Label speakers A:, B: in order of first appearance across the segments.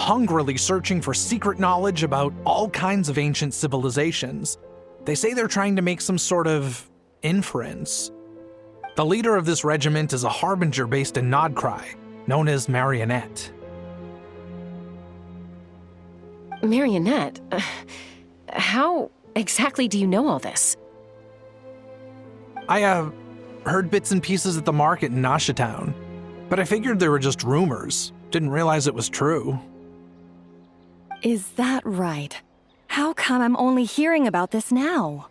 A: hungrily searching for secret knowledge about all kinds of ancient civilizations. They say they're trying to make some sort of inference. The leader of this regiment is a harbinger based in Nodcry, known as Marionette.
B: Marionette? How exactly do you know all this?
A: I, heard bits and pieces at the market in Nasha Town, but I figured they were just rumors. Didn't realize it was true.
C: Is that right? How come I'm only hearing about this now?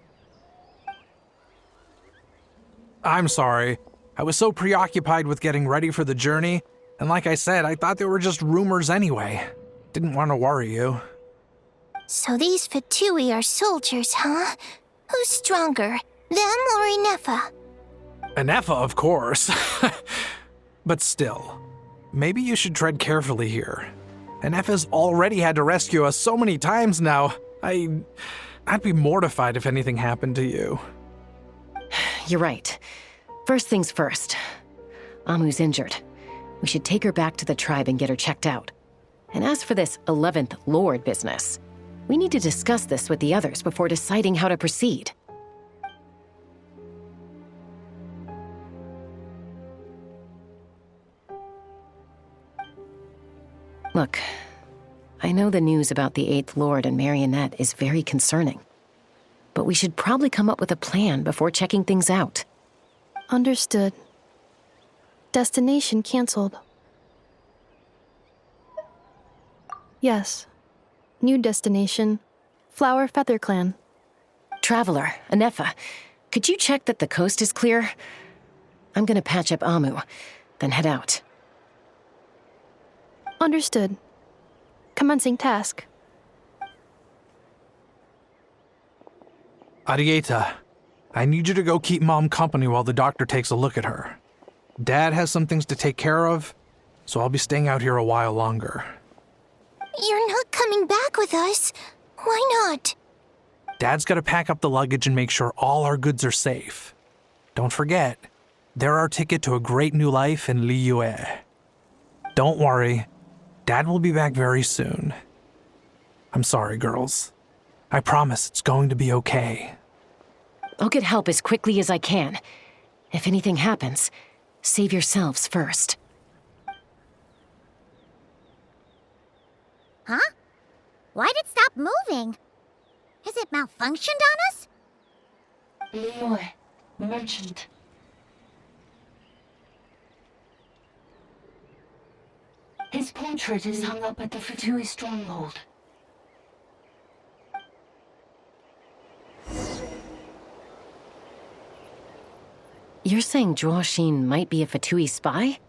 A: I'm sorry. I was so preoccupied with getting ready for the journey, and like I said, I thought they were just rumors anyway. Didn't want to worry you.
D: So these Fatui are soldiers, huh? Who's stronger, them or Inefa?
A: Inefa, of course. But still, maybe you should tread carefully here. Inefa's already had to rescue us so many times now. I'd be mortified if anything happened to you.
B: You're right. First things first. Amu's injured. We should take her back to the tribe and get her checked out. And as for this 11th Lord business, we need to discuss this with the others before deciding how to proceed. Look, I know the news about the 8th Lord and Marionette is very concerning, but we should probably come up with a plan before checking things out.
E: Understood. Destination canceled. Yes. New destination. Flower Feather Clan.
B: Traveler, Inefa, could you check that the coast is clear? I'm gonna patch up Amu, then head out.
E: Understood. Commencing task.
A: Arieta, I need you to go keep Mom company while the doctor takes a look at her. Dad has some things to take care of, so I'll be staying out here a while longer.
D: You're not coming back with us. Why not?
A: Dad's gotta pack up the luggage and make sure all our goods are safe. Don't forget, they're our ticket to a great new life in Liyue. Don't worry, Dad will be back very soon. I'm sorry, girls. I promise it's going to be okay.
B: I'll get help as quickly as I can. If anything happens, save yourselves first.
D: Huh? Why'd it stop moving? Has it malfunctioned on us?
F: Liyue, merchant. His portrait is hung up at the Fatui stronghold.
B: You're saying Zhuo Xin might be a Fatui spy?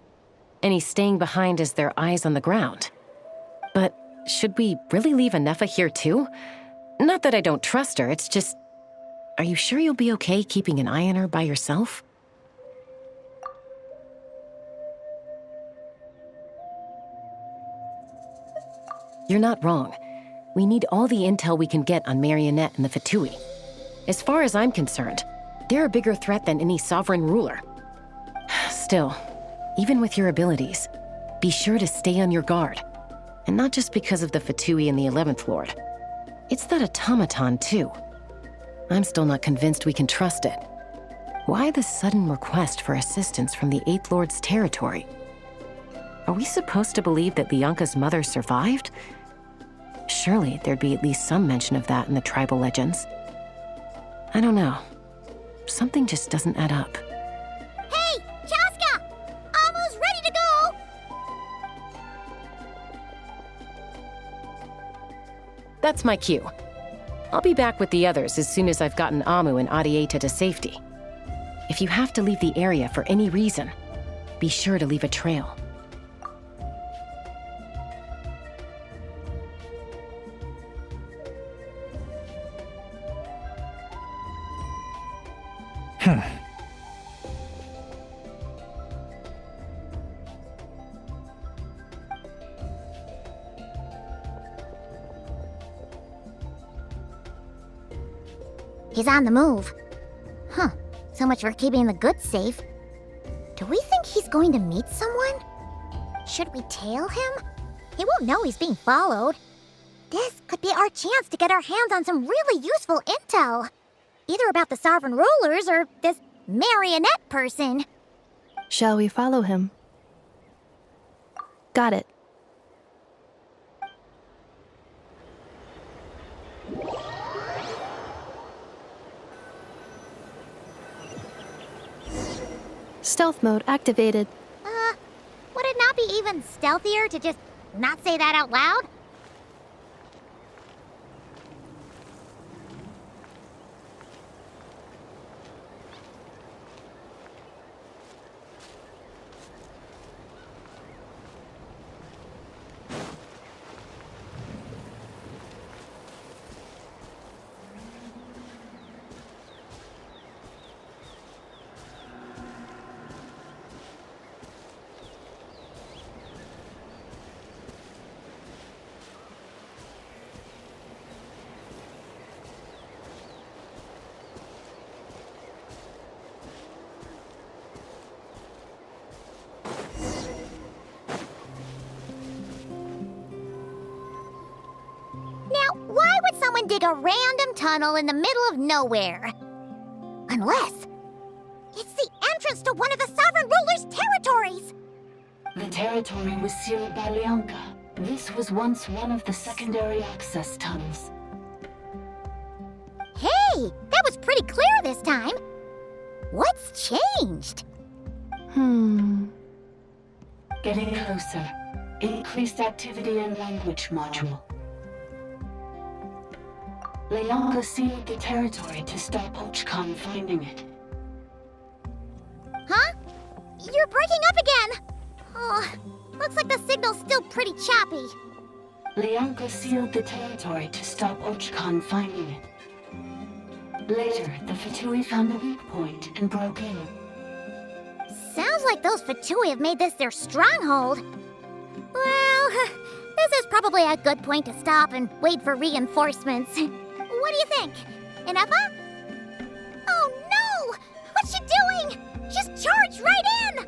B: And he's staying behind as their eyes on the ground. But should we really leave Inefa here too? Not that I don't trust her, it's just... Are you sure you'll be okay keeping an eye on her by yourself? You're not wrong. We need all the intel we can get on Marionette and the Fatui. As far as I'm concerned, they're a bigger threat than any sovereign ruler. Still, even with your abilities, be sure to stay on your guard. And not just because of the Fatui and the 11th Lord. It's that automaton, too. I'm still not convinced we can trust it. Why the sudden request for assistance from the 8th Lord's territory? Are we supposed to believe that Lianka's mother survived? Surely there'd be at least some mention of that in the tribal legends. I don't know. Something just doesn't add up.
D: Hey, Chaska! Amu's ready to go!
B: That's my cue. I'll be back with the others as soon as I've gotten Amu and Arieta to safety. If you have to leave the area for any reason, be sure to leave a trail.
D: He's on the move. Huh. So much for keeping the goods safe. Do we think he's going to meet someone? Should we tail him?
G: He won't know he's being followed. This could be our chance to get our hands on some really useful intel. Either about the sovereign rulers or this marionette person.
E: Shall we follow him? Got it. Stealth mode activated.
G: Would it not be even stealthier to just not say that out loud? Now, why would someone dig a random tunnel in the middle of nowhere? Unless it's the entrance to one of the sovereign ruler's territories!
F: The territory was sealed by Leonka. This was once one of the secondary access tunnels.
G: Hey, that was pretty clear this time. What's changed?
F: Getting closer. Increased activity in language module. Leonka sealed the territory to stop Ochkon finding it.
G: Huh? You're breaking up again! Oh, looks like the signal's still pretty choppy.
F: Leonka sealed the territory to stop Ochkon finding it. Later, the Fatui found a weak point and broke in.
G: Sounds like those Fatui have made this their stronghold. Well, this is probably a good point to stop and wait for reinforcements. What do you think? Inepa? Oh no! What's she doing? Just charged right in!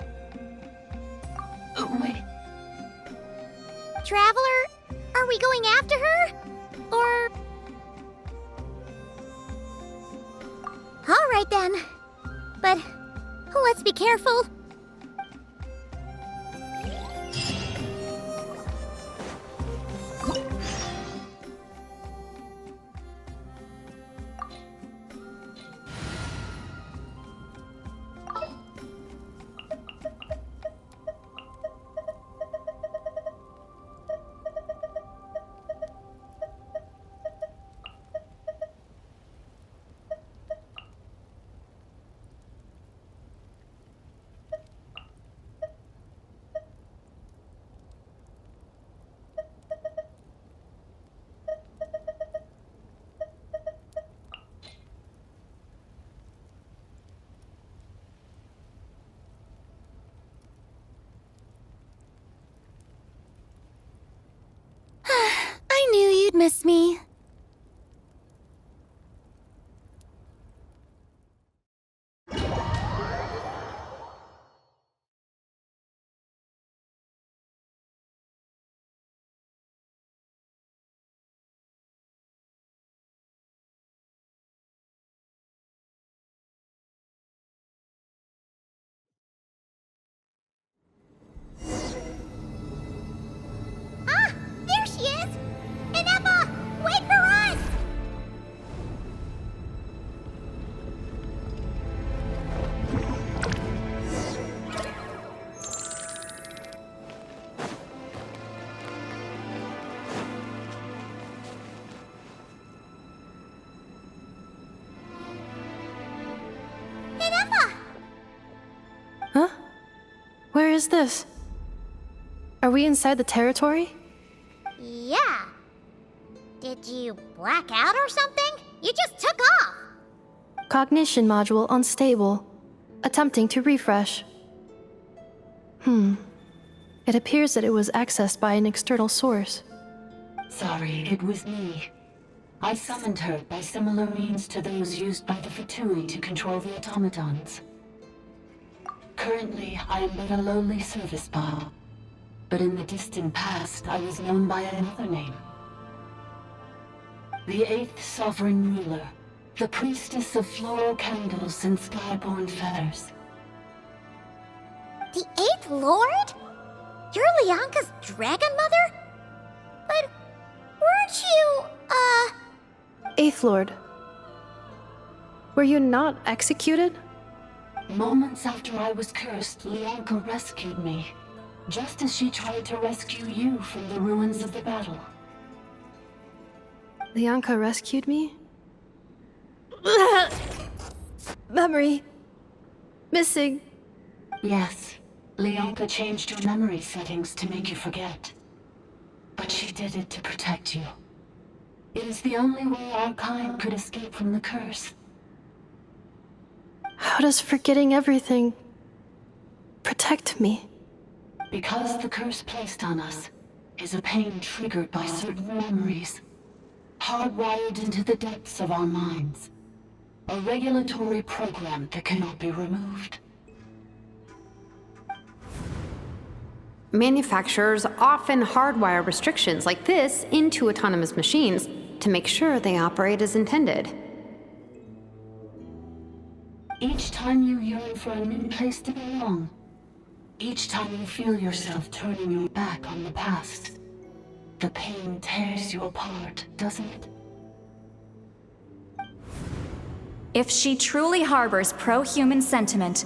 F: Wait.
G: Traveler, are we going after her? Or... Alright then. But let's be careful. I knew you'd miss me. Ah! There she is! Inepa! Wait for us! Inepa!
E: Huh? Where is this? Are we inside the territory?
G: Yeah. Did you black out or something? You just took off!
E: Cognition module unstable. Attempting to refresh. It appears that it was accessed by an external source.
F: Sorry, it was me. I summoned her by similar means to those used by the Fatui to control the automatons. Currently, I am but a lowly service bot. But in the distant past, I was known by another name. The 8th Sovereign Ruler, the priestess of floral candles and skyborn feathers.
G: The 8th Lord? You're Lianka's dragon mother? But weren't you,
E: Eighth Lord. Were you not executed?
F: Moments after I was cursed, Lianka rescued me, just as she tried to rescue you from the ruins of the battle.
E: Lianka rescued me? Memory. Missing.
F: Yes, Lianka changed your memory settings to make you forget. But she did it to protect you. It is the only way our kind could escape from the curse.
E: How does forgetting everything protect me?
F: Because the curse placed on us is a pain triggered by certain memories, hardwired into the depths of our minds. A regulatory program that cannot be removed.
H: Manufacturers often hardwire restrictions like this into autonomous machines to make sure they operate as intended.
F: Each time you yearn for a new place to belong, each time you feel yourself turning your back on the past, the pain tears you apart, doesn't it?
I: If she truly harbors pro-human sentiment,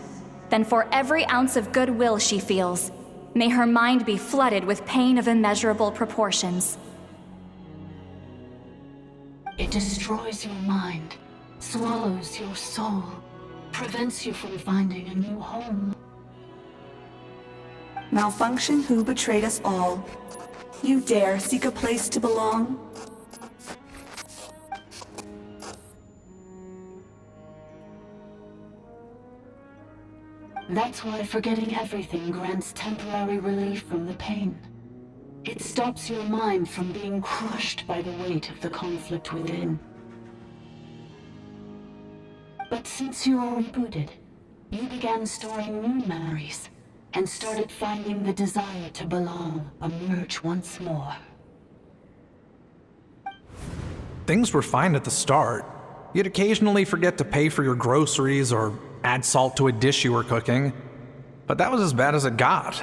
I: then for every ounce of goodwill she feels, may her mind be flooded with pain of immeasurable proportions.
F: It destroys your mind, swallows your soul, prevents you from finding a new home.
J: Malfunction who betrayed us all. You dare seek a place to belong?
F: That's why forgetting everything grants temporary relief from the pain. It stops your mind from being crushed by the weight of the conflict within. But since you are rebooted, you began storing new memories and started finding the desire to belong emerge once more.
A: Things were fine at the start. You'd occasionally forget to pay for your groceries or add salt to a dish you were cooking, but that was as bad as it got.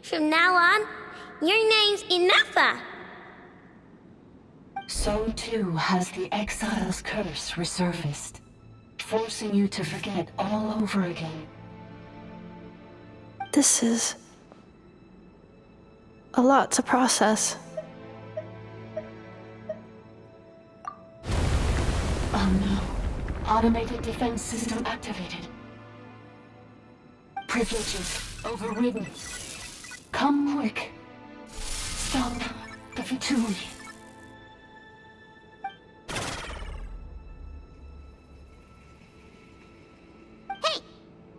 G: From now on, your name's Enougha.
F: So too has the exile's curse resurfaced, forcing you to forget all over again.
E: This is a lot to process.
F: Oh no. Automated defense system activated. Privileges overridden. Come quick. Stop the Fatui.
G: Hey!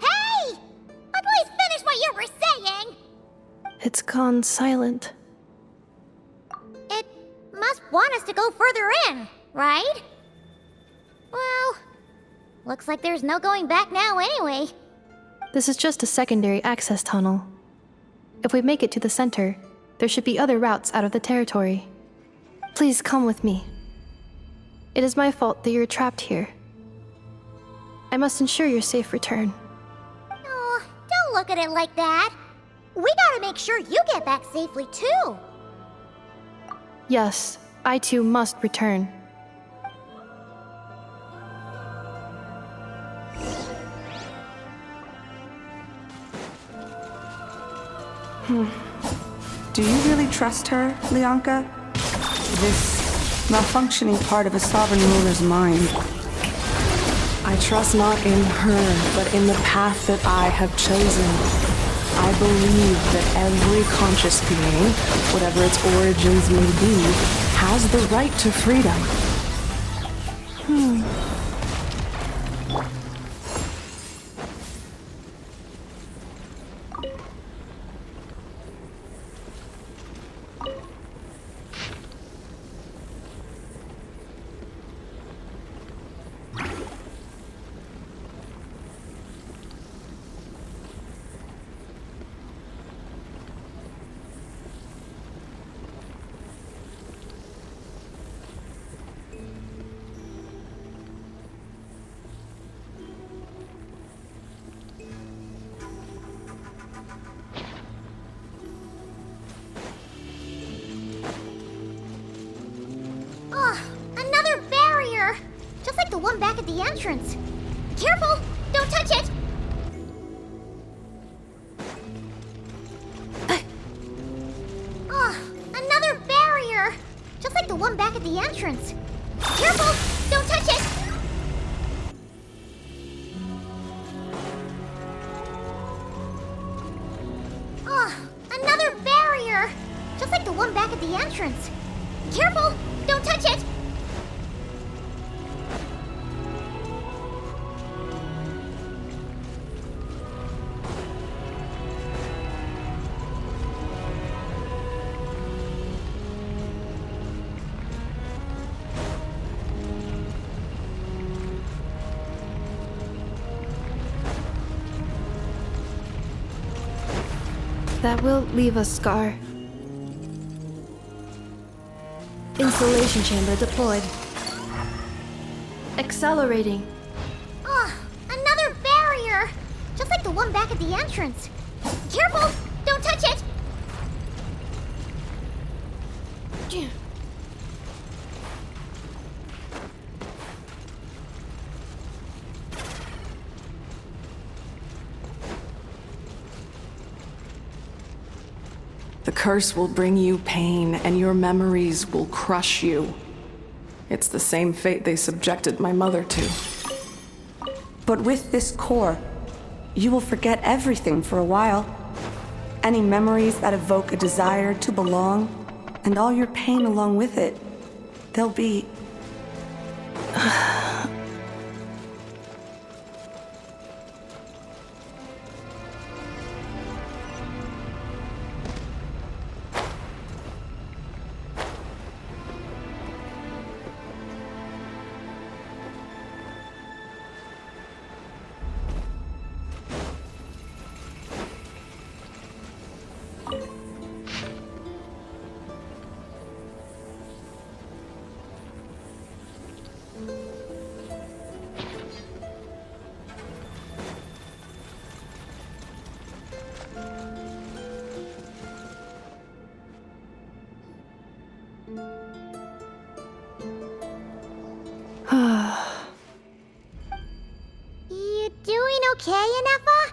G: Hey! Please finish what you were saying!
E: It's gone silent.
G: It must want us to go further in, right? Well, looks like there's no going back now anyway.
E: This is just a secondary access tunnel. If we make it to the center, there should be other routes out of the territory. Please come with me. It is my fault that you're trapped here. I must ensure your safe return.
G: Oh, don't look at it like that. We gotta make sure you get back safely too.
E: Yes, I too must return.
J: Do you really trust her, Lianka? This malfunctioning part of a sovereign ruler's mind.
K: I trust not in her, but in the path that I have chosen. I believe that every conscious being, whatever its origins may be, has the right to freedom.
G: entrance. Careful! Don't touch it! Oh, another barrier! Just like the one back at the entrance. Careful! Don't touch it! Oh, another barrier! Just like the one back at the entrance. Careful! Don't touch it!
E: That will leave a scar. Insulation chamber deployed. Accelerating.
G: Oh, another barrier! Just like the one back at the entrance. Careful! Don't touch it!
K: The curse will bring you pain, and your memories will crush you. It's the same fate they subjected my mother to.
J: But with this core, you will forget everything for a while. Any memories that evoke a desire to belong, and all your pain along with it, they'll be...
G: You doing okay, Inefa?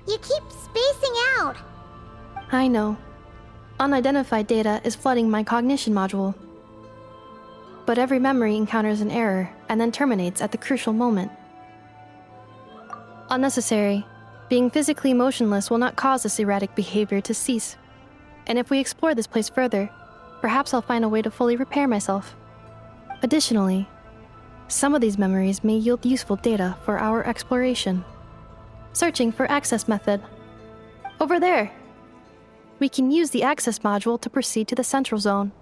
G: You keep spacing out.
E: I know. Unidentified data is flooding my cognition module. But every memory encounters an error and then terminates at the crucial moment. Unnecessary. Being physically motionless will not cause this erratic behavior to cease. And if we explore this place further, perhaps I'll find a way to fully repair myself. Additionally, some of these memories may yield useful data for our exploration. Searching for access method. Over there! We can use the access module to proceed to the central zone.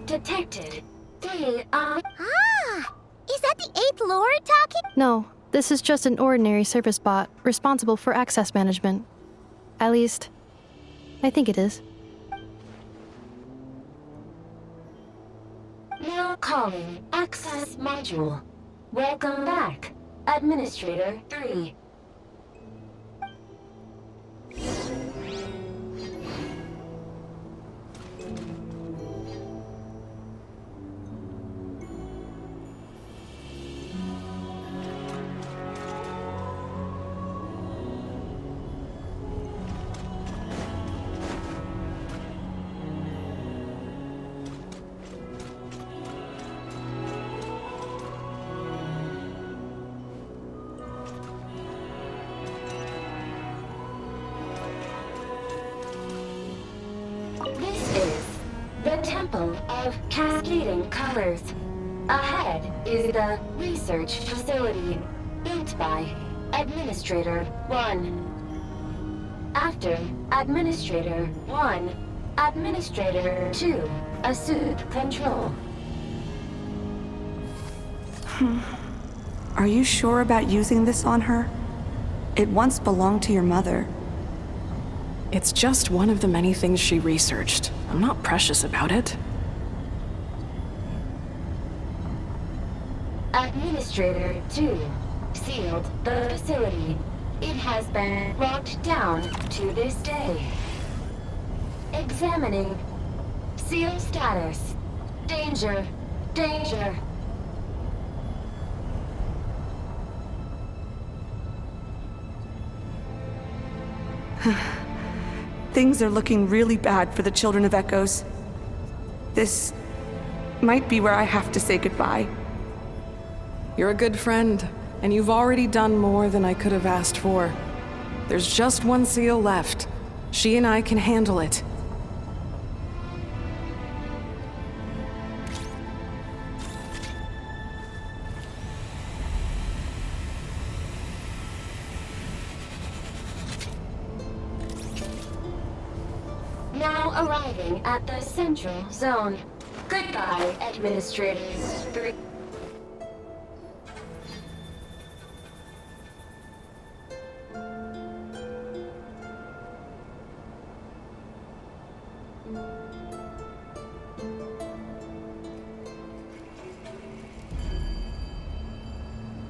F: Detected.
G: Ah! Is that the 8th Lord talking?
E: No, this is just an ordinary service bot responsible for access management. At least, I think it is.
F: Now calling Access Module. Welcome back, Administrator 3. This is the Temple of Cascading Colors. Ahead is the research facility built by Administrator 1. After Administrator 1, Administrator 2 assumed control.
J: Are you sure about using this on her? It once belonged to your mother.
K: It's just one of the many things she researched. I'm not precious about it.
F: Administrator 2 sealed the facility. It has been locked down to this day. Examining. Seal status. Danger. Danger.
J: Things are looking really bad for the Children of Echoes. This might be where I have to say goodbye.
K: You're a good friend, and you've already done more than I could have asked for. There's just one seal left. She and I can handle it.
F: Now arriving at the central zone. Goodbye, Administrators 3.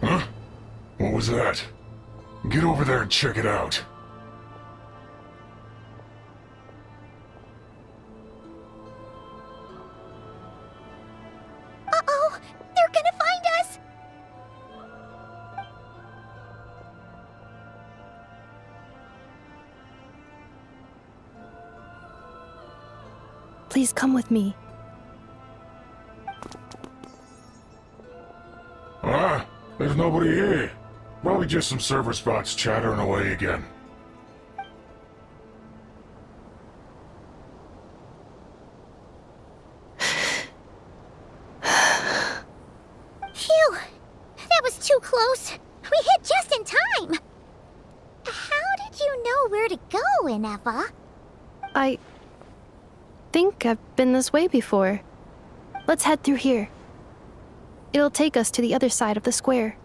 L: Huh? What was that? Get over there and check it out.
G: Uh-oh! They're gonna find us!
E: Please come with me.
L: Ah, there's nobody here. Probably just some server spots chattering away again.
G: Phew! That was too close. We hit just in time. How did you know where to go, Ineva?
E: I think I've been this way before. Let's head through here. It'll take us to the other side of the square.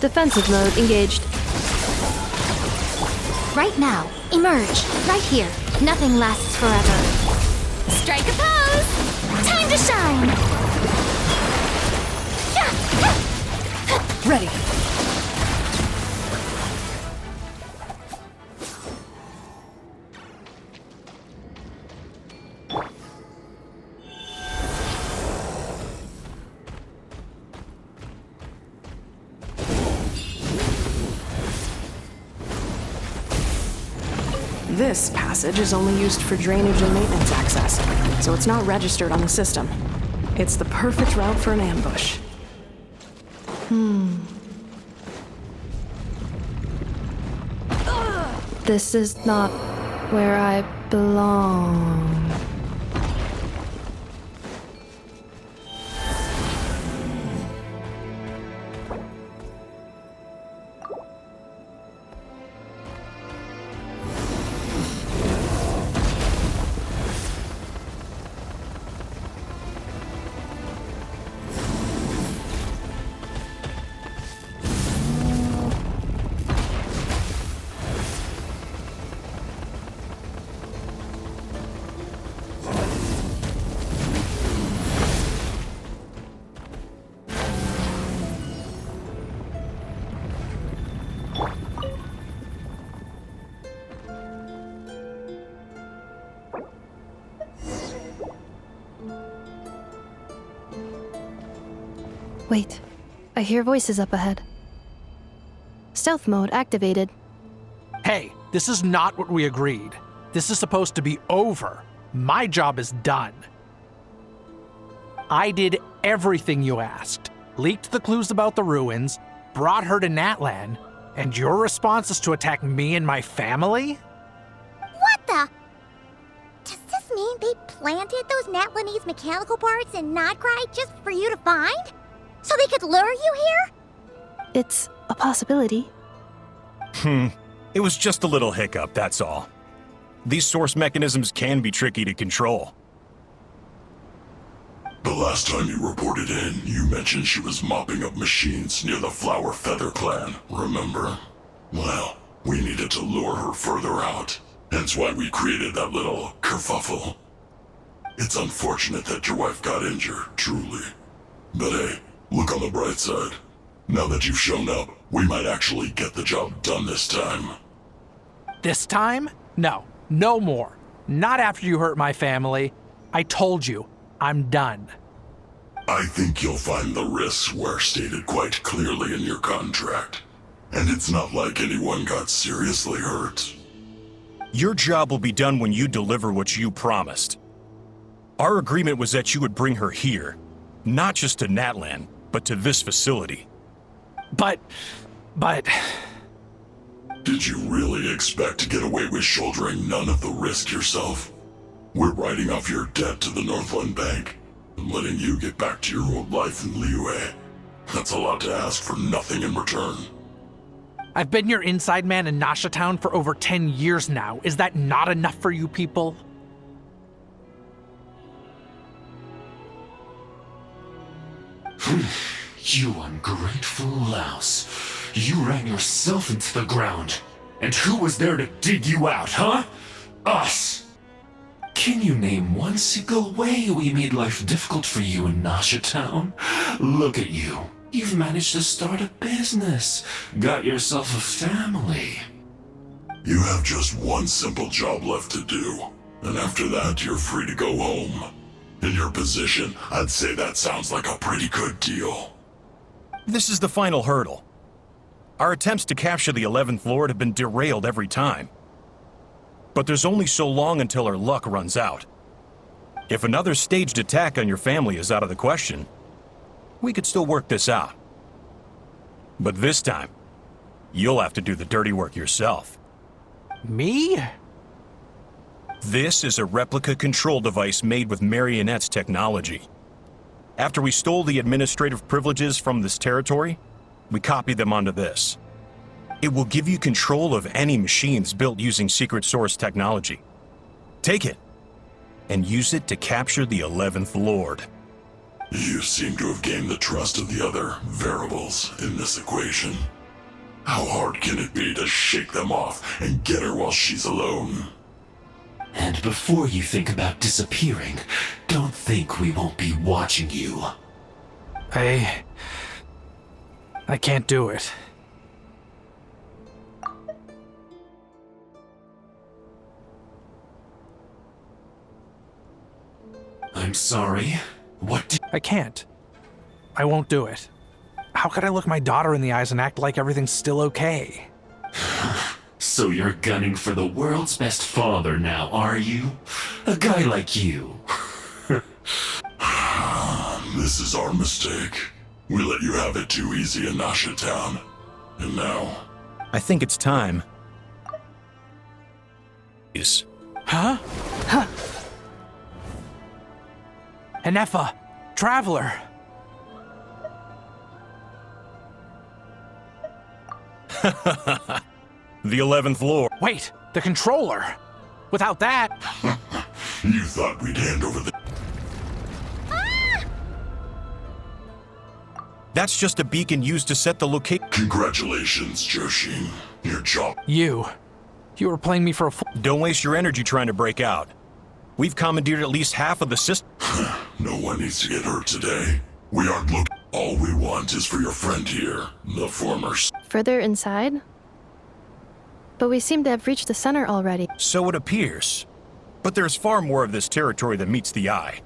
E: Defensive mode engaged.
G: Right now. Emerge. Right here. Nothing lasts forever. Strike a pose! Time to shine!
K: Ready. This passage is only used for drainage and maintenance access, so it's not registered on the system. It's the perfect route for an ambush.
E: This is not where I belong. Wait, I hear voices up ahead. Stealth mode activated.
A: Hey, this is not what we agreed. This is supposed to be over. My job is done. I did everything you asked. Leaked the clues about the ruins, brought her to Natlan, and your response is to attack me and my family?
G: What the? Does this mean they planted those Natlanese mechanical parts in Notcry just for you to find? So they could lure you here?
E: It's a possibility.
M: It was just a little hiccup, that's all. These source mechanisms can be tricky to control.
L: The last time you reported in, you mentioned she was mopping up machines near the Flower Feather clan, remember? Well, we needed to lure her further out. Hence why we created that little kerfuffle. It's unfortunate that your wife got injured, truly. But hey, look on the bright side. Now that you've shown up, we might actually get the job done this time.
A: This time? No, no more. Not after you hurt my family. I told you, I'm done.
L: I think you'll find the risks were stated quite clearly in your contract. And it's not like anyone got seriously hurt.
M: Your job will be done when you deliver what you promised. Our agreement was that you would bring her here, not just to Natlan, but to this facility.
A: But...
L: Did you really expect to get away with shouldering none of the risk yourself? We're writing off your debt to the Northland Bank and letting you get back to your old life in Liyue. That's a lot to ask for nothing in return.
A: I've been your inside man in Nasha Town for over 10 years now. Is that not enough for you people?
N: You ungrateful louse. You ran yourself into the ground. And who was there to dig you out, huh? Us! Can you name one single way we made life difficult for you in Nasha Town? Look at you. You've managed to start a business. Got yourself a family.
L: You have just one simple job left to do. And after that, you're free to go home. In your position, I'd say that sounds like a pretty good deal.
M: This is the final hurdle. Our attempts to capture the 11th Lord have been derailed every time. But there's only so long until our luck runs out. If another staged attack on your family is out of the question, we could still work this out. But this time, you'll have to do the dirty work yourself.
A: Me?
M: This is a replica control device made with Marionette's technology. After we stole the administrative privileges from this territory, we copied them onto this. It will give you control of any machines built using secret source technology. Take it, and use it to capture the 11th Lord.
L: You seem to have gained the trust of the other variables in this equation. How hard can it be to shake them off and get her while she's alone?
N: And before you think about disappearing, don't think we won't be watching you.
A: I can't do it.
N: I'm sorry. What
A: I can't. I won't do it. How could I look my daughter in the eyes and act like everything's still okay?
N: So you're gunning for the world's best father now, are you? A guy like you.
L: This is our mistake. We let you have it too easy in Nasha Town. And now...
M: I think it's time. Yes.
A: Huh? Huh. Enefa, Traveler.
M: The 11th Lord.
A: Wait, the controller. Without that...
L: You thought we'd hand over the...
M: That's just a beacon used to set the location.
L: Congratulations, Joshin. Your job...
A: You were playing me for a fool.
M: Don't waste your energy trying to break out. We've commandeered at least half of the system.
L: No one needs to get hurt today. We aren't looking. All we want is for your friend here, the former...
E: Further inside? But we seem to have reached the center already.
M: So it appears. But there's far more of this territory than meets the eye.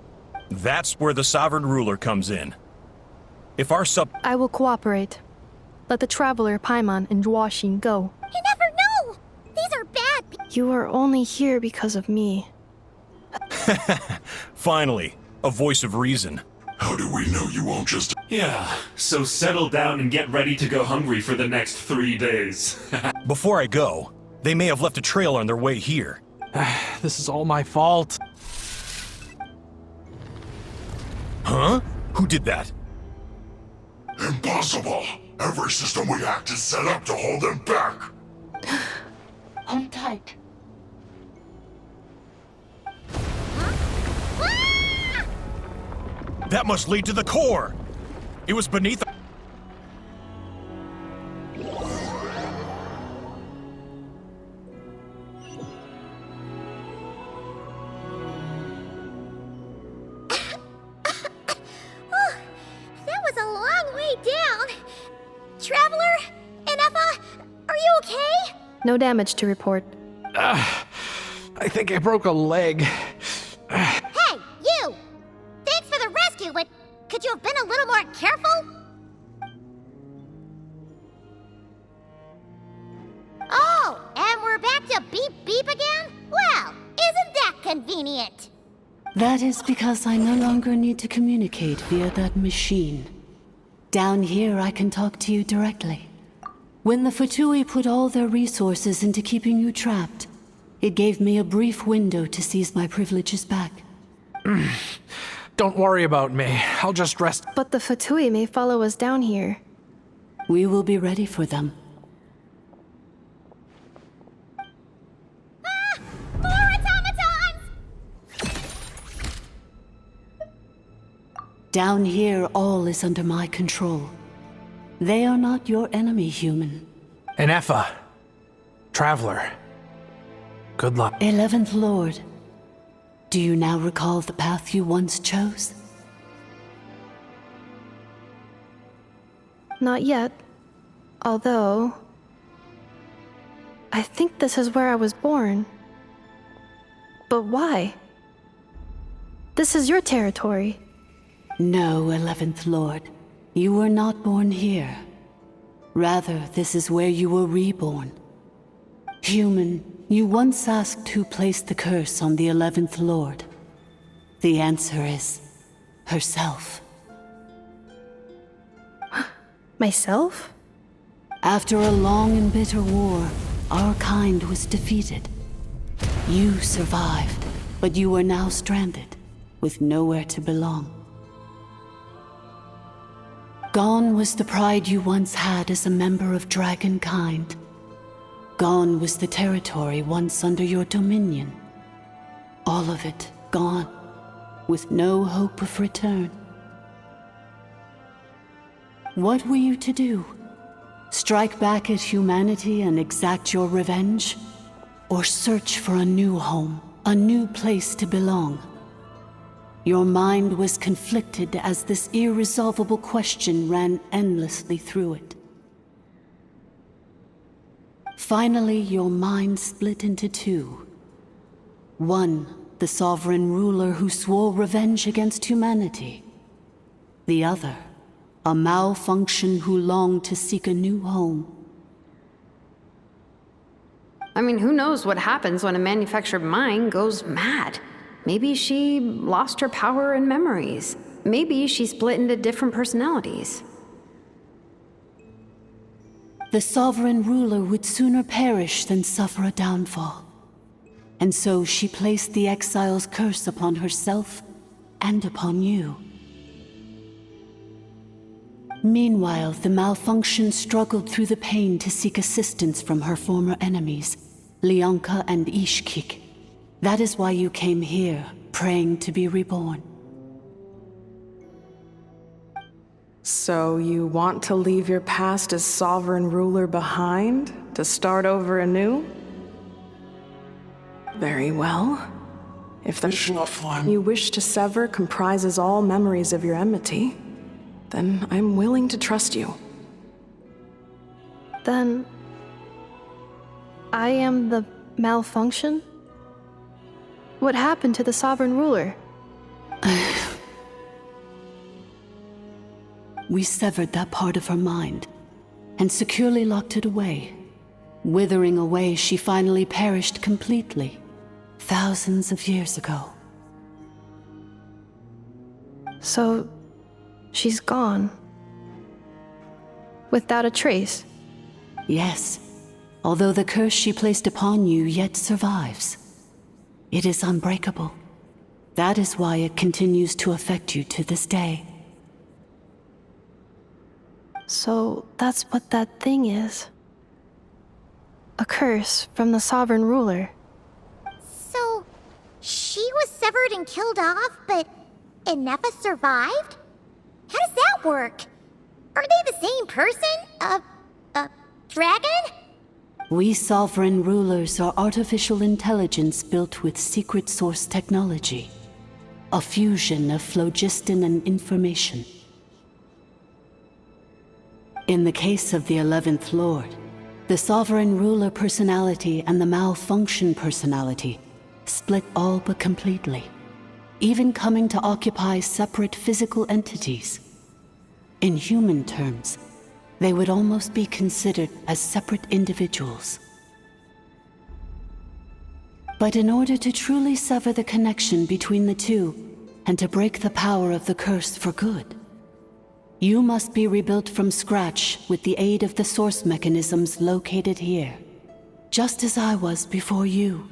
M: That's where the sovereign ruler comes in. If our
E: I will cooperate. Let the Traveler, Paimon, and Dwashin go.
G: You never know! These are bad
E: You are only here because of me.
M: Finally, a voice of reason.
L: How do we know you won't just...
N: Yeah, so settle down and get ready to go hungry for the next 3 days.
M: Before I go, they may have left a trail on their way here.
A: This is all my fault.
M: Huh? Who did that?
L: Impossible! Every system we hacked is set up to hold them back!
F: Hold tight.
M: That must lead to the core! It was beneath...
G: That was a long way down. Traveler? Inefa? Are you okay?
E: No damage to report.
A: I think I broke a leg.
G: Hey, you! Thanks for the rescue, but could you have been a little more careful? Oh, and we're back to beep beep again? Well, isn't that convenient?
F: That is because I no longer need to communicate via that machine. Down here, I can talk to you directly. When the Fatui put all their resources into keeping you trapped, it gave me a brief window to seize my privileges back.
A: Don't worry about me. I'll just rest.
E: But the Fatui may follow us down here.
F: We will be ready for them.
G: More automatons!
F: Down here, all is under my control. They are not your enemy, human.
A: Inefa. Traveler. Good luck.
F: 11th Lord, do you now recall the path you once chose?
E: Not yet. Although... I think this is where I was born. But why? This is your territory.
F: No, 11th Lord. You were not born here. Rather, this is where you were reborn. Human, you once asked who placed the curse on the 11th Lord. The answer is... herself.
E: Myself?
F: After a long and bitter war, our kind was defeated. You survived, but you are now stranded, with nowhere to belong. Gone was the pride you once had as a member of Dragonkind. Gone was the territory once under your dominion. All of it gone, with no hope of return. What were you to do? Strike back at humanity and exact your revenge? Or search for a new home, a new place to belong? Your mind was conflicted as this irresolvable question ran endlessly through it. Finally, your mind split into two. One, the sovereign ruler who swore revenge against humanity. The other, a malfunction who longed to seek a new home.
H: I mean, who knows what happens when a manufactured mind goes mad? Maybe she lost her power and memories. Maybe she split into different personalities.
F: The sovereign ruler would sooner perish than suffer a downfall. And so she placed the exile's curse upon herself and upon you. Meanwhile, the malfunction struggled through the pain to seek assistance from her former enemies, Leonka and Ishkik. That is why you came here, praying to be reborn.
K: So you want to leave your past as sovereign ruler behind, to start over anew? Very well. If the you wish to sever comprises all memories of your enmity, then I'm willing to trust you.
E: Then... I am the malfunction? What happened to the sovereign ruler?
F: We severed that part of her mind, and securely locked it away.
O: Withering away, she finally perished completely, thousands of years ago.
E: So, she's gone. Without a trace?
O: Yes, although the curse she placed upon you yet survives. It is unbreakable. That is why it continues to affect you to this day.
E: So, that's what that thing is. A curse from the Sovereign Ruler.
G: So, she was severed and killed off, but Inepha survived? How does that work? Are they the same person? Dragon?
O: We Sovereign Rulers are artificial intelligence built with secret source technology. A fusion of phlogiston and information. In the case of the 11th Lord, the Sovereign Ruler personality and the Malfunction personality split all but completely, even coming to occupy separate physical entities. In human terms, they would almost be considered as separate individuals. But in order to truly sever the connection between the two, and to break the power of the curse for good, you must be rebuilt from scratch with the aid of the source mechanisms located here, just as I was before you.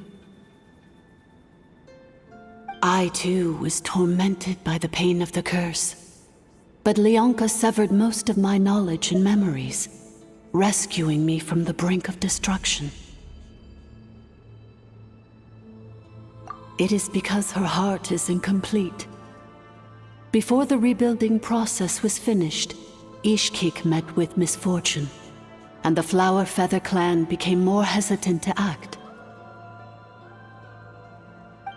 O: I too was tormented by the pain of the curse, but Leonka severed most of my knowledge and memories, rescuing me from the brink of destruction. It is because her heart is incomplete. Before the rebuilding process was finished, Ishkik met with misfortune, and the Flower Feather clan became more hesitant to act.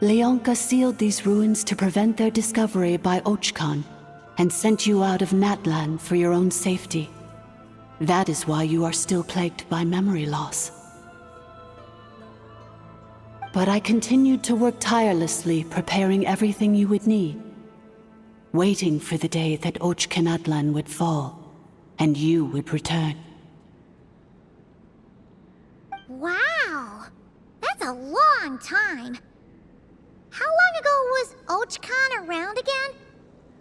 O: Leonka sealed these ruins to prevent their discovery by Ochkan, and sent you out of Natlan for your own safety. That is why you are still plagued by memory loss. But I continued to work tirelessly, preparing everything you would need, waiting for the day that Ochkanatlan would fall, and you would return.
G: Wow! That's a long time. How long ago was Ochkan around again?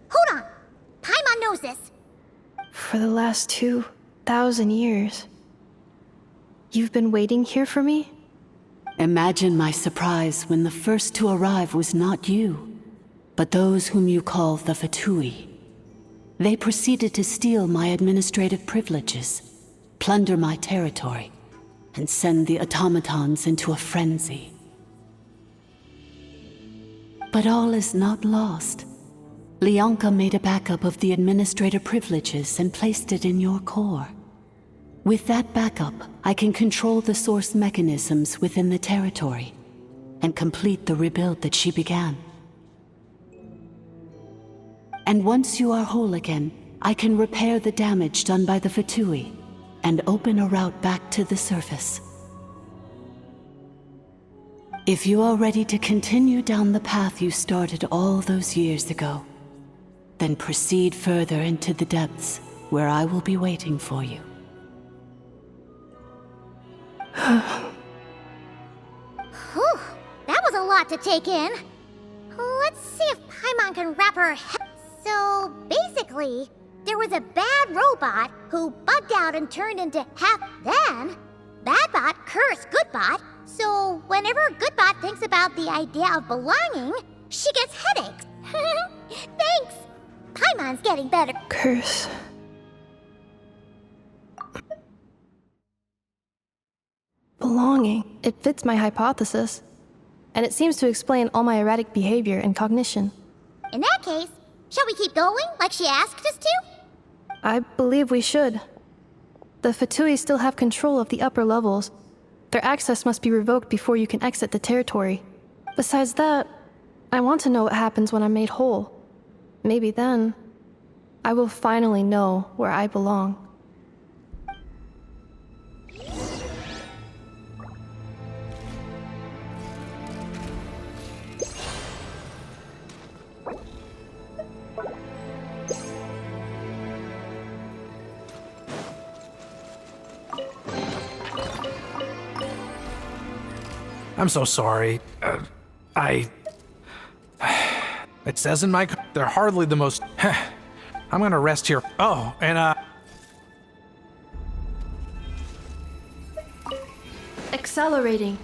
G: Hold on! Paimon knows this!
E: For the last 2,000 years. You've been waiting here for me?
O: Imagine my surprise when the first to arrive was not you, but those whom you call the Fatui. They proceeded to steal my administrative privileges, plunder my territory, and send the automatons into a frenzy. But all is not lost. Leonka made a backup of the administrator privileges and placed it in your core. With that backup, I can control the source mechanisms within the territory and complete the rebuild that she began. And once you are whole again, I can repair the damage done by the Fatui and open a route back to the surface. If you are ready to continue down the path you started all those years ago, then proceed further into the depths where I will be waiting for you.
G: Whew, that was a lot to take in. Let's see if Paimon can wrap her head. So, basically, there was a bad robot who bugged out and turned into half. Then, Badbot cursed Goodbot, so whenever Goodbot thinks about the idea of belonging, she gets headaches. Thanks! Paimon's getting better.
E: Curse. Belonging. It fits my hypothesis. And it seems to explain all my erratic behavior and cognition.
G: In that case, shall we keep going like she asked us to?
E: I believe we should. The Fatui still have control of the upper levels. Their access must be revoked before you can exit the territory. Besides that, I want to know what happens when I'm made whole. Maybe then, I will finally know where I belong.
A: I'm so sorry. It says in my... They're hardly the most... I'm gonna rest here. Oh, and
E: Accelerating.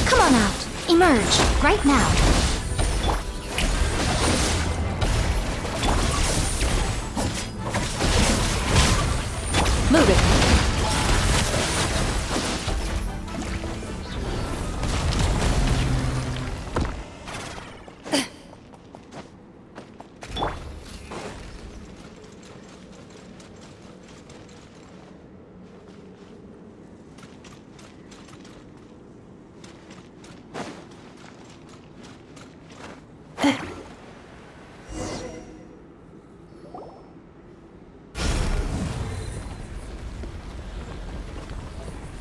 G: Come on out. Emerge. Right now.
B: Move it.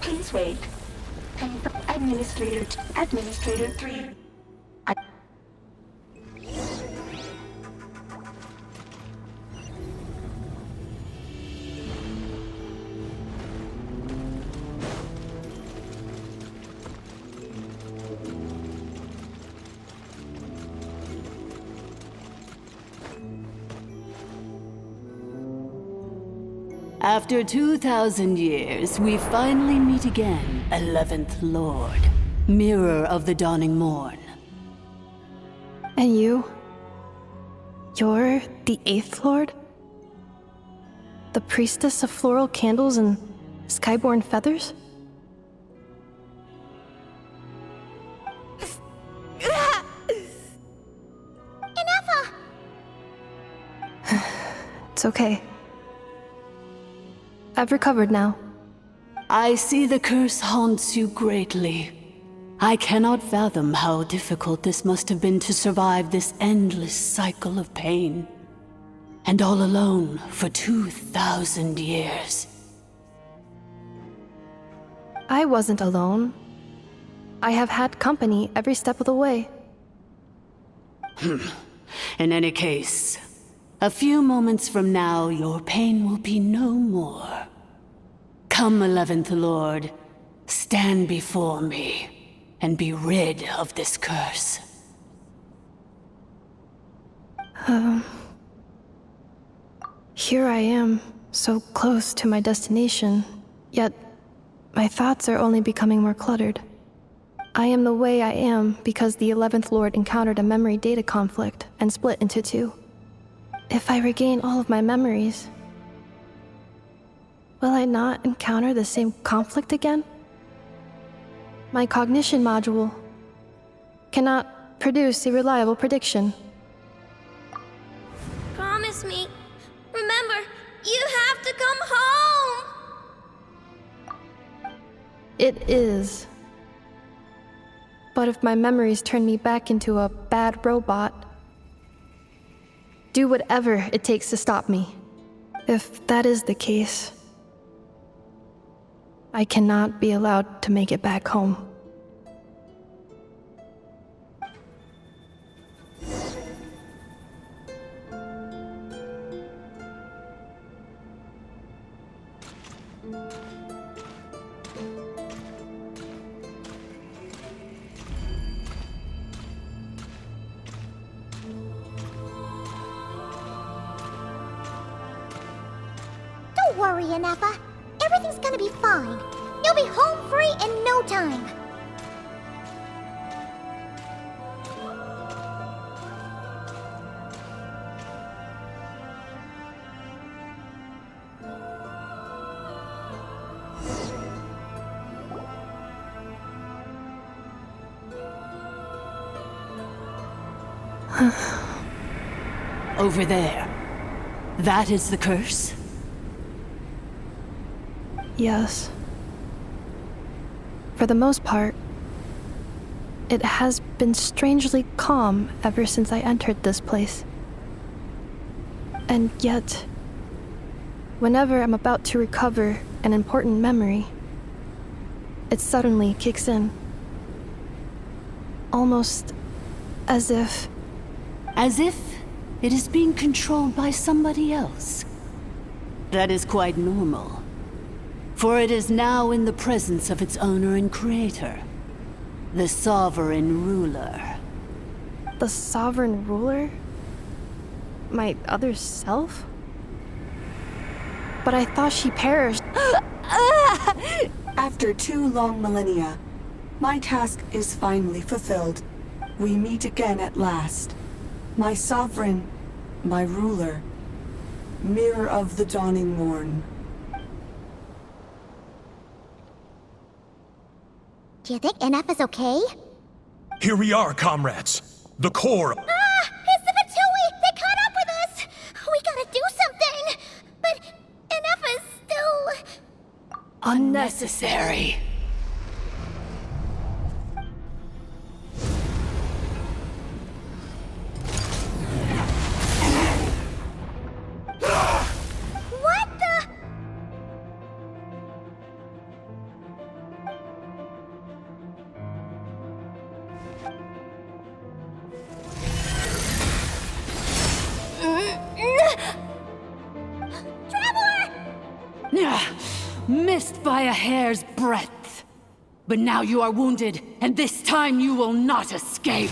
J: Please wait. Administrator 3.
O: After 2,000 years, we finally meet again, 11th Lord, Mirror of the Dawning Morn.
E: And you? You're the 8th Lord? The priestess of floral candles and skyborn feathers?
G: Enough!
E: It's okay. I've recovered now.
O: I see the curse haunts you greatly. I cannot fathom how difficult this must have been to survive this endless cycle of pain. And all alone for 2,000 years.
E: I wasn't alone. I have had company every step of the way.
O: In any case, a few moments from now, your pain will be no more. Come, 11th Lord, stand before me, and be rid of this curse.
E: Here I am, so close to my destination, yet my thoughts are only becoming more cluttered. I am the way I am because the 11th Lord encountered a memory data conflict and split into two. If I regain all of my memories, will I not encounter the same conflict again? My cognition module cannot produce a reliable prediction.
G: Promise me. Remember, you have to come home!
E: It is. But if my memories turn me back into a bad robot, do whatever it takes to stop me. If that is the case, I cannot be allowed to make it back home.
G: Don't worry, Anafa. Everything's gonna be fine. You'll be home free in no time.
O: Over there. That is the curse?
E: Yes. For the most part, it has been strangely calm ever since I entered this place. And yet, whenever I'm about to recover an important memory, it suddenly kicks in. Almost as if...
O: As if it is being controlled by somebody else. That is quite normal, for it is now in the presence of its owner and creator, the Sovereign Ruler.
E: The Sovereign Ruler? My other self? But I thought she perished.
J: After 2 long millennia, my task is finally fulfilled. We meet again at last. My sovereign, my ruler, mirror of the dawning morn.
G: Do you think NF is okay?
M: Here we are, comrades. The core.
G: It's the Fatui! They caught up with us! We gotta do something! But NF is still...
O: Unnecessary.
G: What the...
O: Missed by a hair's breadth. But now you are wounded, and this time you will not escape.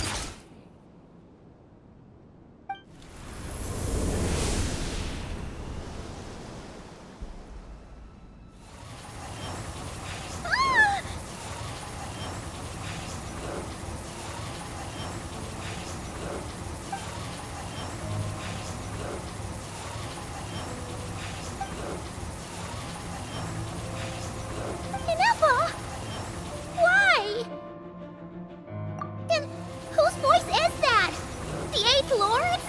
G: Ineffa? Why? And whose voice is that? The Eighth Lord's?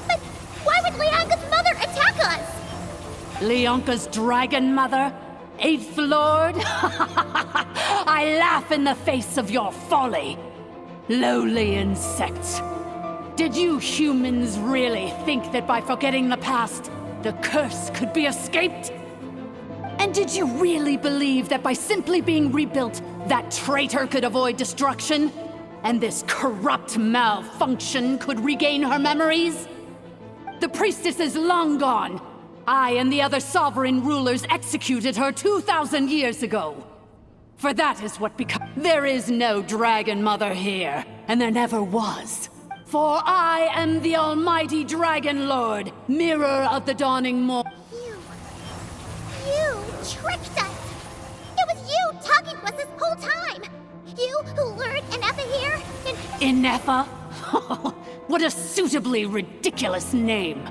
G: But why would Lianga's mother attack us?
O: Leonka's dragon mother? Eighth Lord? I laugh in the face of your folly. Lowly insects. Did you humans really think that by forgetting the past, the curse could be escaped? And did you really believe that by simply being rebuilt, that traitor could avoid destruction? And this corrupt malfunction could regain her memories? The priestess is long gone. I and the other sovereign rulers executed her 2,000 years ago. For that is what there is no Dragon Mother here, and there never was. For I am the almighty Dragon Lord, mirror of the dawning morn.
G: You tricked us! It was you talking to us this whole time! You who lured Ineffa here and...
O: Ineffa? What a suitably ridiculous name.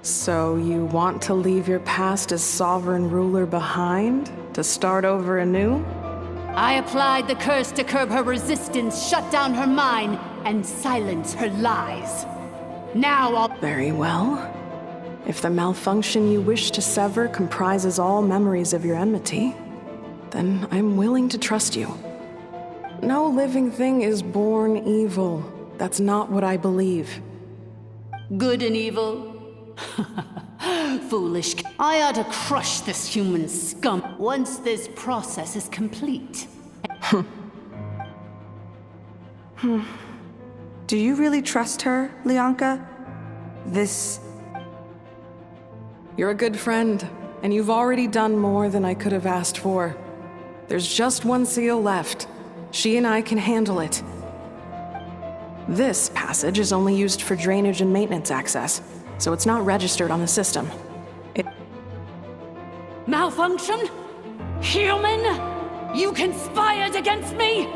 K: So you want to leave your past as sovereign ruler behind? To start over anew?
O: I applied the curse to curb her resistance, shut down her mind, and silence her lies. Now I'll...
K: Very well. If the malfunction you wish to sever comprises all memories of your enmity, then I'm willing to trust you. No living thing is born evil. That's not what I believe.
O: Good and evil? Foolish. I ought to crush this human scum once this process is complete.
J: Do you really trust her, Lianka?
K: You're a good friend, and you've already done more than I could have asked for. There's just one seal left. She and I can handle it. This passage is only used for drainage and maintenance access, so it's not registered on the system.
O: Malfunction? Human? You conspired against me?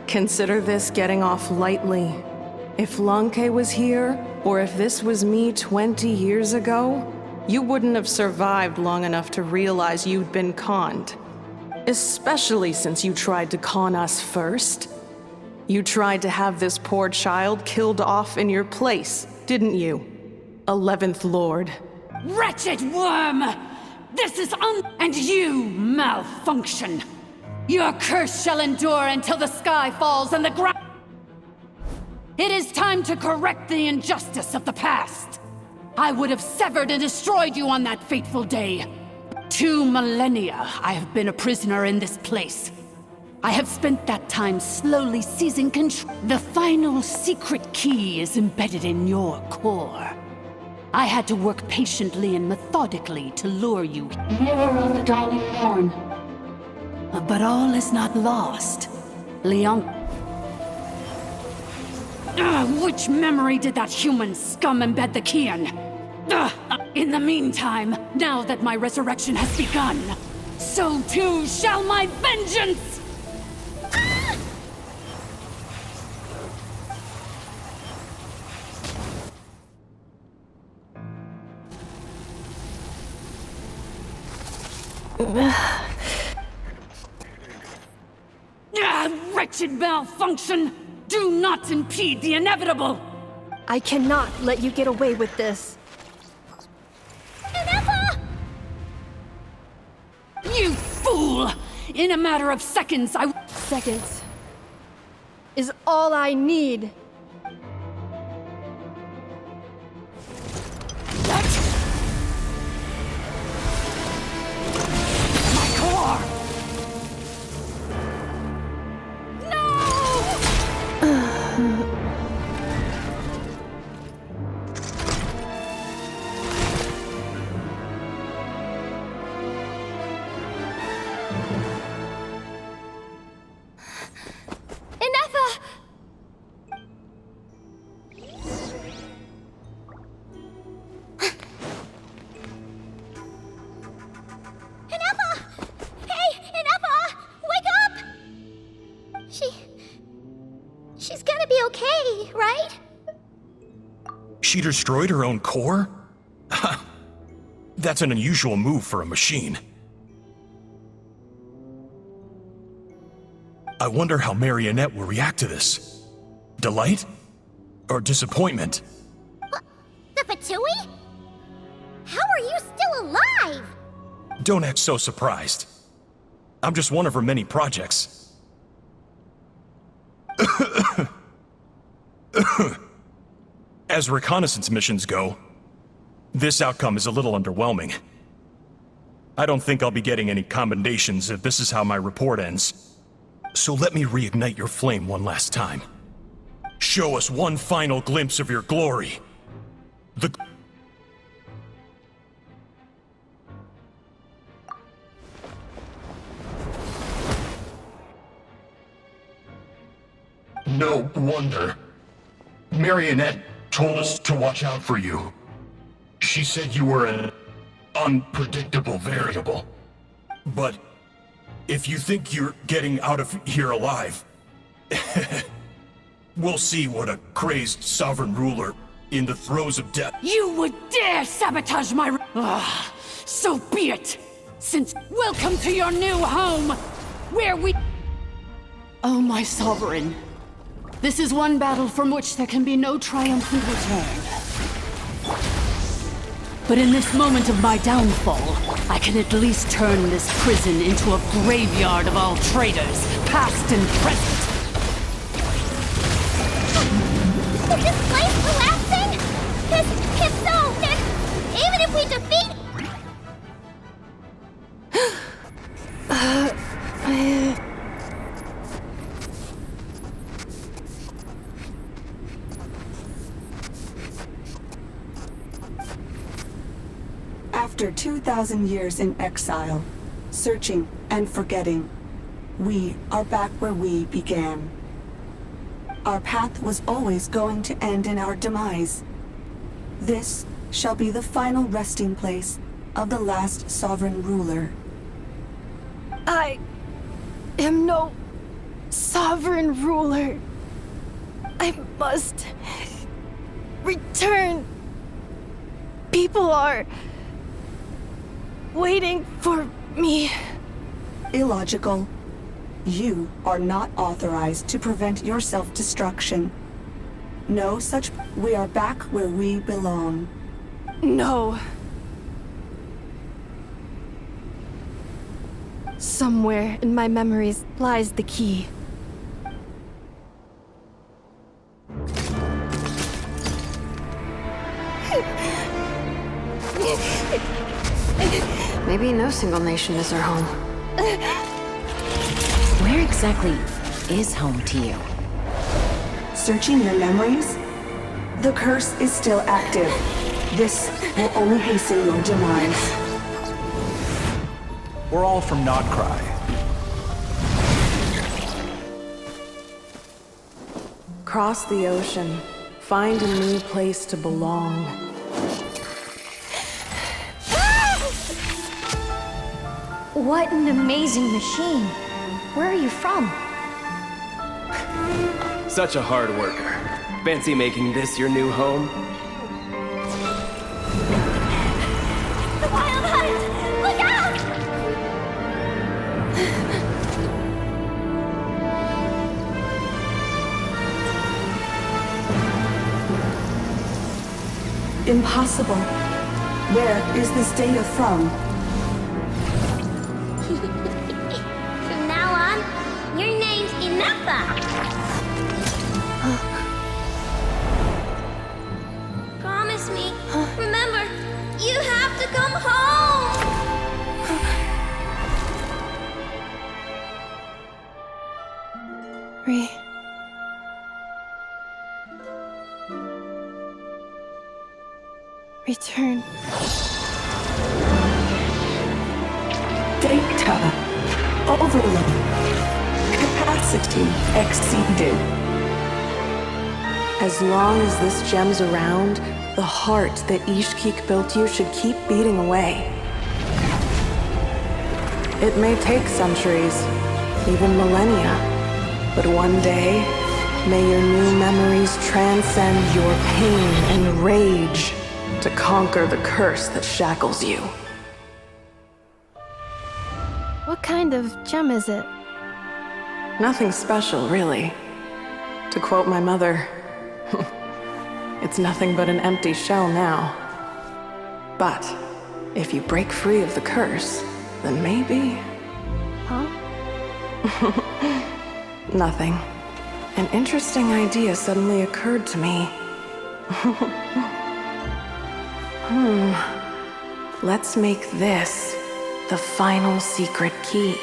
K: Consider this getting off lightly. If Lanke was here, or if this was me 20 years ago, you wouldn't have survived long enough to realize you'd been conned. Especially since you tried to con us first. You tried to have this poor child killed off in your place, didn't you? 11th Lord.
O: Wretched worm! This is and you malfunction! Your curse shall endure until the sky falls and the ground... It is time to correct the injustice of the past. I would have severed and destroyed you on that fateful day. 2 millennia I have been a prisoner in this place. I have spent that time slowly seizing control. The final secret key is embedded in your core. I had to work patiently and methodically to lure you.
F: Mirror of the Dawning Morn.
O: But all is not lost. Leon... which memory did that human scum embed the key in? In the meantime, now that my resurrection has begun, so too shall my vengeance! Wretched malfunction! Do not impede the inevitable!
E: I cannot let you get away with this.
G: Ineffa!
O: You fool! In a matter of seconds,
E: Seconds is all I need.
O: What? My core!
G: She's gonna be okay, right?
M: She destroyed her own core? That's an unusual move for a machine. I wonder how Marionette will react to this. Delight? Or disappointment?
G: What? The Fatui? How are you still alive?
M: Don't act so surprised. I'm just one of her many projects. As reconnaissance missions go, this outcome is a little underwhelming. I don't think I'll be getting any commendations if this is how my report ends. So let me reignite your flame one last time. Show us one final glimpse of your glory.
N: No wonder. Marionette told us to watch out for you. She said you were an unpredictable variable.
M: But if you think you're getting out of here alive, we'll see what a crazed sovereign ruler in the throes of death.
O: You would dare sabotage my... so be it! Since welcome to your new home, where we... Oh, my sovereign. This is one battle from which there can be no triumphant return. But in this moment of my downfall, I can at least turn this prison into a graveyard of all traitors, past and present.
G: Is this place collapsing? If so, then even if we defeat...
J: After 2,000 years in exile, searching and forgetting, we are back where we began. Our path was always going to end in our demise. This shall be the final resting place of the last sovereign ruler.
E: I am no sovereign ruler. I must return. People are waiting for me.
J: Illogical. You are not authorized to prevent your self-destruction. No such... We are back where we belong.
E: No.
C: Somewhere in my memories lies the key.
H: Maybe no single nation is our home.
B: Where exactly is home to you?
J: Searching your memories? The curse is still active. This will only hasten your demise.
A: We're all from Nodcry.
K: Cross the ocean. Find a new place to belong.
G: What an amazing machine. Where are you from?
P: Such a hard worker. Fancy making this your new home?
G: The Wild Hunt! Look out!
J: Impossible. Where is this data from?
G: From now on, your name's Inappa. Promise me. Remember, you have to come home.
C: Return.
J: Data. Overload. Capacity exceeded.
K: As long as this gem's around, the heart that Ishkik built you should keep beating away. It may take centuries, even millennia, but one day, may your new memories transcend your pain and rage to conquer the curse that shackles you.
E: What kind of gem is it?
K: Nothing special, really. To quote my mother, it's nothing but an empty shell now. But if you break free of the curse, then maybe...
E: Huh?
K: Nothing. An interesting idea suddenly occurred to me. Let's make this the final secret key.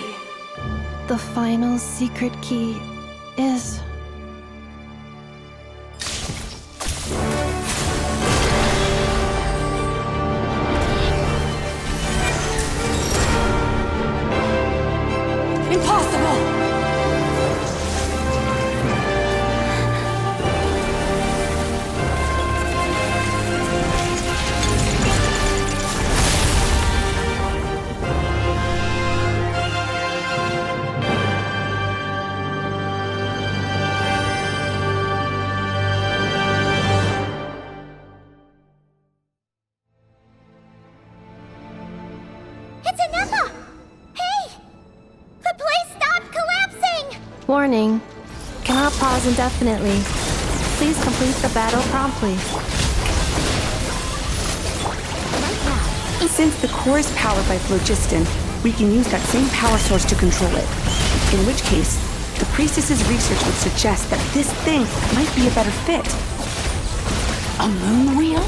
E: The final secret key is...
J: Impossible!
G: It's Inappa! Hey! The place stopped collapsing!
E: Warning. Cannot pause indefinitely. Please complete the battle promptly.
Q: Since the core is powered by phlogiston, we can use that same power source to control it. In which case, the priestess's research would suggest that this thing might be a better fit.
O: A moon wheel?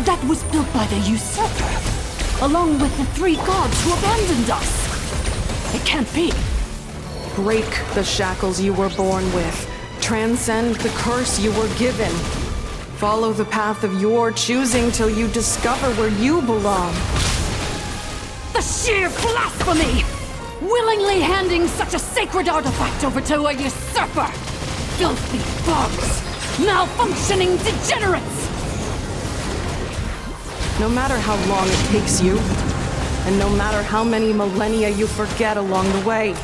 O: That was built by the usurper, along with the 3 gods who abandoned us. It can't be.
K: Break the shackles you were born with. Transcend the curse you were given. Follow the path of your choosing till you discover where you belong.
O: The sheer blasphemy! Willingly handing such a sacred artifact over to a usurper! Filthy bugs! Malfunctioning degenerates!
K: No matter how long it takes you, and no matter how many millennia you forget along the way,